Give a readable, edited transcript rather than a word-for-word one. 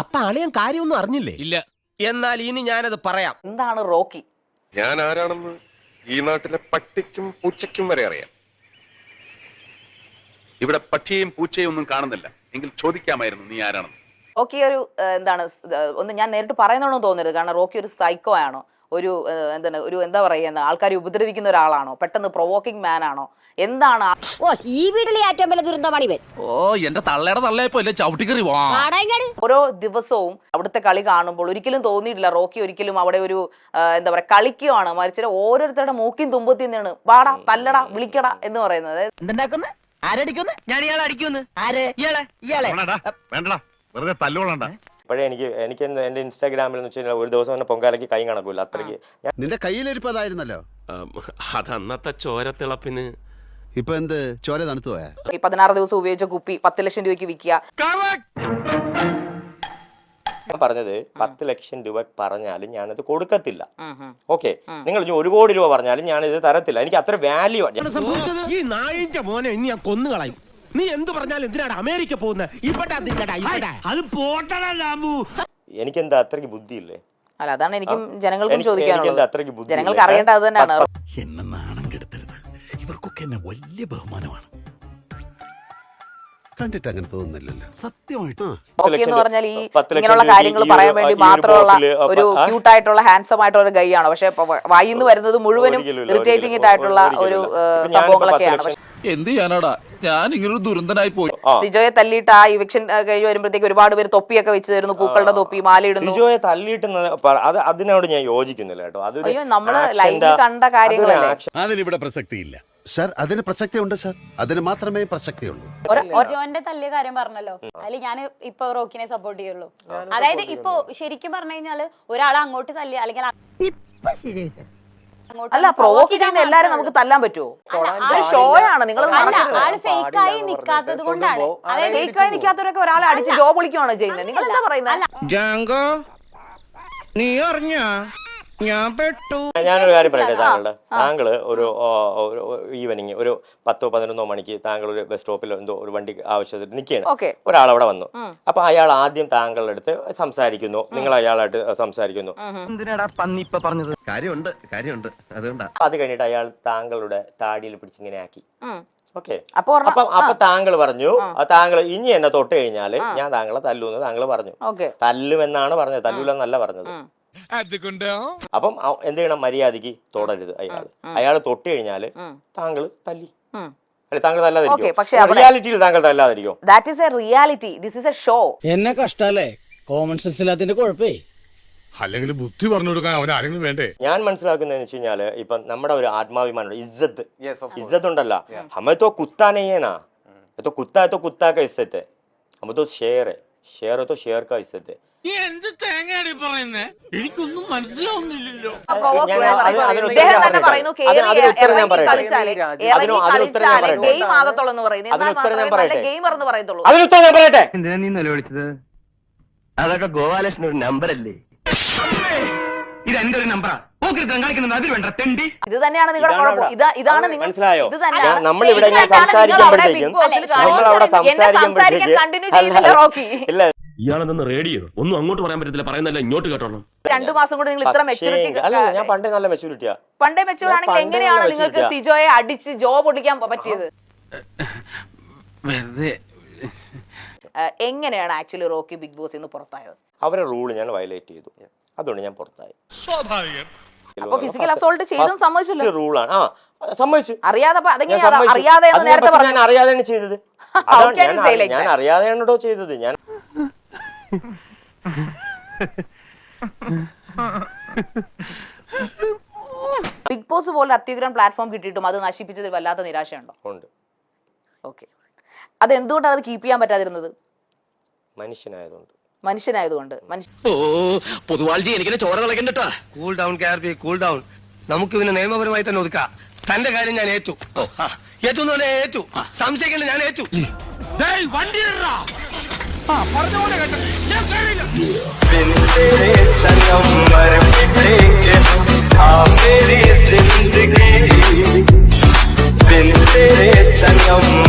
അപ്പൊ അളിയൻ കാര്യമൊന്നും അറിഞ്ഞില്ലേ? ഇല്ല. എന്നാൽ ഇനി ഞാനത് പറയാം. എന്താണ് റോക്കി? ഞാൻ ആരാണെന്ന് ഈ നാട്ടിലെ പട്ടിക്കും പൂച്ചയ്ക്കും വരെ അറിയാം. ഇവിടെ പക്ഷിയും പൂച്ചയും ഒന്നും കാണുന്നില്ല. എങ്കിൽ ചോദിക്കാമായിരുന്നു നീ ആരാണെന്ന്. റോക്കി ഒരു എന്താണ് ഒന്ന് ഞാൻ നേരിട്ട് പറയുന്നതാണോ തോന്നരുത്. കാരണം റോക്കി ഒരു സൈക്കോ ആണോ, ഒരു എന്താണ് ഒരു എന്താ പറയുന്ന ആൾക്കാരെ ഉപദ്രവിക്കുന്ന ഒരാളാണോ, പെട്ടെന്ന് പ്രൊവോക്കിംഗ് മാൻ ആണോ, എന്താണ്? ഓ ഈ വീട്ടിലെ ഏറ്റവും വലിയ ദുരന്തമാണ് ഇവൻ. ഓ എന്റെ തള്ളയുടെ തള്ളയപ്പോ ചവിട്ടിക്കറി ഓരോ ദിവസവും അവിടുത്തെ കളി കാണുമ്പോൾ ഒരിക്കലും തോന്നിയിട്ടില്ല റോക്കി ഒരിക്കലും അവിടെ ഒരു എന്താ പറയാ കളിക്കുവാണ്, മരിച്ച ഓരോരുത്തരുടെ മൂക്കിൻ തുമ്പത്തി നിന്നാണ് വാടാ തല്ലടാ വിളിക്കടാ എന്ന് പറയുന്നത്. എന്തുണ്ടാക്കുന്നു? ആരടിക്കുന്നു? ഞാൻ ഇയാളെ അടിക്കുന്നു. ആരെ? ഇയാളെ വേണ്ടടാ, വെറുതെ തല്ലുകൊള്ളണ്ട. ഇപ്പോഴേ എനിക്ക് എന്റെ ഇൻസ്റ്റാഗ്രാമിൽ എന്ന് വെച്ച് കഴിഞ്ഞാൽ ഒരു ദിവസം തന്നെ പൊങ്കാലയ്ക്ക് കൈ കണക്കൂല. അത്രയ്ക്ക് നിന്റെ കയ്യിലിരിപ്പതായിരുന്നല്ലോ. അതന്നത്തെ ചോരത്തിളപ്പിന് ഇപ്പൊ എന്ത് ചോര തണുത്തു പോയാ? 16 ദിവസം ഉപയോഗിച്ച കുപ്പി 10 ലക്ഷം രൂപയ്ക്ക് വിൽക്കുക. പറഞ്ഞത് 10 ലക്ഷം രൂപ പറഞ്ഞാലും ഞാനത് കൊടുക്കത്തില്ല. ഓക്കെ, നിങ്ങൾ 1 കോടി രൂപ പറഞ്ഞാലും ഞാനിത് തരത്തില്ല. എനിക്ക് അത്ര വാല്യൂ. ഈ നായിന്റെ മോനെ ഇനി ഞാൻ കൊന്നുകളയും. നീ എന്ത് പറഞ്ഞാലും എന്തിനാണ് അമേരിക്ക പോകുന്നത്? എനിക്കെന്താ അത്രയ്ക്ക് ബുദ്ധിയില്ലേ? അല്ല അതാണ് എനിക്കും ജനങ്ങൾക്കും ചോദിക്കാനുള്ളത്. അത്രയ്ക്ക് ബുദ്ധി ജനങ്ങൾക്ക് അറിയേണ്ടത് അത് തന്നെയാണ്. എന്നെ നാണം കെടുത്തരുത്. ഇവർക്കൊക്കെ എന്നെ വലിയ ബഹുമാനമാണ്. കണ്ടിട്ട് അങ്ങനെ തോന്നുന്നില്ലല്ലോ. സത്യമായിട്ട് റോക്കി എന്ന് പറഞ്ഞാൽ ഈ ഇങ്ങനെയുള്ള കാര്യങ്ങൾ പറയാൻ വേണ്ടി മാത്രമുള്ള ഒരു ക്യൂട്ടായിട്ടുള്ള ഹാൻസം ആയിട്ടുള്ള ഒരു ഗൈ ആണ്. പക്ഷെ വായിന്ന് വരുന്നത് മുഴുവനും ഇറിറ്റേറ്റിംഗ് ആയിട്ടുള്ള ഒരു സംഭവങ്ങളൊക്കെയാണ്. എന്ത് ചെയ്യാനാടാ, ഞാൻ ഇങ്ങനൊരു ദുരന്തനായി പോയി. സിജോയെ തല്ലിയിട്ട് ആ ഇവക്ഷൻ കഴിഞ്ഞ് വരുമ്പോഴത്തേക്ക് ഒരുപാട് പേര് തൊപ്പിയൊക്കെ വെച്ച് തരുന്നു, പൂക്കളുടെ തൊപ്പി, മാലയിടുന്നു. സിജോയെ തല്ലിയിട്ട് അതിനോട് ഞാൻ യോജിക്കുന്നില്ല കേട്ടോ. അയ്യോ നമ്മള് ലൈവിൽ കണ്ട കാര്യങ്ങളല്ലേ. അതിനിവിടെ പ്രസക്തിയില്ല സാർ. അതിന് പ്രസക്തിയുണ്ട് സാർ, അതിന് മാത്രമേ പ്രസക്തിയുള്ളൂ. ജോന്റെ തല്ലിയ കാര്യം പറഞ്ഞല്ലോ, അതിൽ ഞാൻ ഇപ്പൊ റോക്കിനെ സപ്പോർട്ട് ചെയ്യുള്ളൂ. അതായത് ഇപ്പൊ ശരിക്കും പറഞ്ഞു കഴിഞ്ഞാല് ഒരാളെ അങ്ങോട്ട് തല്ലിയ അല്ലെങ്കിൽ അല്ല പ്രൊവോക്ക് ചെയ്യുന്ന എല്ലാരും നമുക്ക് തല്ലാൻ പറ്റുമോ? ഒരു ഷോ ആണ്. നിങ്ങൾ ഫേക്കായി നിക്കാത്തത് കൊണ്ടാണ്. അതായത് ഫേക്കായി നിക്കാത്തവരൊക്കെ ഒരാളെ അടിച്ച് ജോ പൊളിക്കുകയാണ് ചെയ്യുന്നത്. നിങ്ങൾ എന്താ പറയുന്നത്? നീ അറിഞ്ഞ ഞാൻ പെട്ടു. ഞാനൊരു കാര്യം പറയട്ടെ. താങ്കള് ഒരു ഈവനിങ് ഒരു 10-11 മണിക്ക് താങ്കൾ ഒരു ബസ് സ്റ്റോപ്പിൽ എന്തോ ഒരു വണ്ടി ആവശ്യത്തിന് നിൽക്കുകയാണ്. ഒരാൾ അവിടെ വന്നു. അപ്പൊ അയാൾ ആദ്യം താങ്കളുടെ അടുത്ത് സംസാരിക്കുന്നു, നിങ്ങൾ അയാളായിട്ട് സംസാരിക്കുന്നു. എന്തിനാടാ പന്നി ഇപ്പൊ പറഞ്ഞത്? കാര്യമുണ്ട് അതുകൊണ്ടാ. അത് കഴിഞ്ഞിട്ട് അയാൾ താങ്കളുടെ താടിയിൽ പിടിച്ചിങ്ങനെ ആക്കി. ഓക്കെ, അപ്പൊ താങ്കൾ പറഞ്ഞു താങ്കൾ ഇനി എന്നെ തൊട്ട് കഴിഞ്ഞാല് ഞാൻ താങ്കളെ തല്ലൂന്ന് താങ്കൾ പറഞ്ഞു. തല്ലുമെന്നാണ് പറഞ്ഞത്, തല്ലൂലെന്നല്ല പറഞ്ഞത്. അപ്പം എന്ത് ചെയ്യണം? മര്യാദക്ക് തൊടരുത്. അയാൾ തൊട്ട് കഴിഞ്ഞാല് താങ്കൾ തല്ലി. താങ്കൾ തല്ലാതിരിക്കും. റിയാലിറ്റിയിൽ താങ്കൾ തല്ലാതിരിക്കും. That is a reality. This is a show. എന്നെ കഷ്ടല്ലേ, കോമൺ സെൻസ് ഇല്ലാത്തതിന്റെ കുഴപ്പേ. അല്ലെങ്കിൽ ബുദ്ധി പറഞ്ഞു കൊടുക്കാൻ അവൻ ആരെങ്കിലും വേണ്ടേ? ഞാൻ മനസ്സിലാക്കുന്നതെന്ന് വെച്ച് കഴിഞ്ഞാല് ഇപ്പൊ നമ്മുടെ ഒരു ആത്മാഭിമാനം, ഇജ്ജത്ത് ഉണ്ടല്ലോ. ഹമേ തോ കുത്താ നെയ്യേനാ, तो कुत्ता है तो कुत्ता का इज्जत है, हम तो शेर है तो शेर का इज्जत है. എനിക്കൊന്നും മനസ്സിലാവുന്നില്ലല്ലോ. എന്തിനാ നീ നിലവിളിച്ചത്? അതൊക്കെ ഗോപാലകൃഷ്ണൻ ഒരു നമ്പർ അല്ലേ? ഇത് എന്റെ ഒരു നമ്പറാ. ഇത് തന്നെയാണ് നിങ്ങളുടെ കുഴപ്പം. ഇതാണ് മനസ്സിലായോ? നമ്മളിവിടെ സംസാരിക്കുമ്പോഴത്തേക്കും കണ്ടിന്യൂ ചെയ്യുന്നില്ല റോക്കി. ഇയാളെന്ന് റേഡിയോ ഒന്നും അങ്ങോട്ട് പറയാൻ പറ്റത്തില്ല, പറയുന്നല്ല ഇങ്ങോട്ട് കേട്ടോളാം. 2 മാസം കൊണ്ട് നിങ്ങൾ ഇത്ര മെച്ചൂരിറ്റി. ഞാൻ പണ്ടേ നല്ല മെച്ചൂരിറ്റിയാ. പണ്ടേ മെച്ചൂർ ആണെങ്കിൽ എങ്ങനെയാണ് നിങ്ങൾക്ക് സിജോയെ അടിച്ച് ജോ പൊടിക്കാൻ പറ്റിയത്? എങ്ങനെയാണ് ആക്ച്വലി റോക്കി ബിഗ് ബോസ് നിന്ന് പുറത്തായത്? അവരുടെ റൂള് ഞാൻ വയലേറ്റ് ചെയ്തു, അതുകൊണ്ട് ഞാൻ പുറത്തായി. അപ്പൊ ഫിസിക്കൽ അസോൾട്ട് ചെയ്തും സമ്മതിച്ചല്ലോ. റൂളാണ്. സമ്മതിച്ചു. അറിയാതെയാണ് ചെയ്തത്. ഞാൻ അറിയാതെയാണോ ചെയ്തത്? ഞാൻ ബിഗ് ബോസ് പോലെ അത്യുഗ്രം പ്ലാറ്റ്ഫോം കിട്ടിയിട്ടും അത് നശിപ്പിച്ചതിൽ വല്ലാത്ത നിരാശയുണ്ടോ? ഉണ്ട്. ഓക്കെ, അത് എന്തുകൊണ്ടാണ് അത് കീപ്പ് ചെയ്യാൻ പറ്റാതിരുന്നത്? മനുഷ്യനായതുകൊണ്ട്. പൊതുവാൾജി എനിക്കിനെ ചോര കളക്കണ്ടട്ടാ. Cool down KRP, cool down. നമുക്ക് പിന്നെ നിയമപരമായി തന്നെ ഒതുക്കാം. തന്റെ കാര്യം ഞാൻ ഏറ്റു. ഏറ്റു സംശയിക്കണ്ട, ഞാൻ ഏറ്റു. വണ്ടി പറഞ്ഞ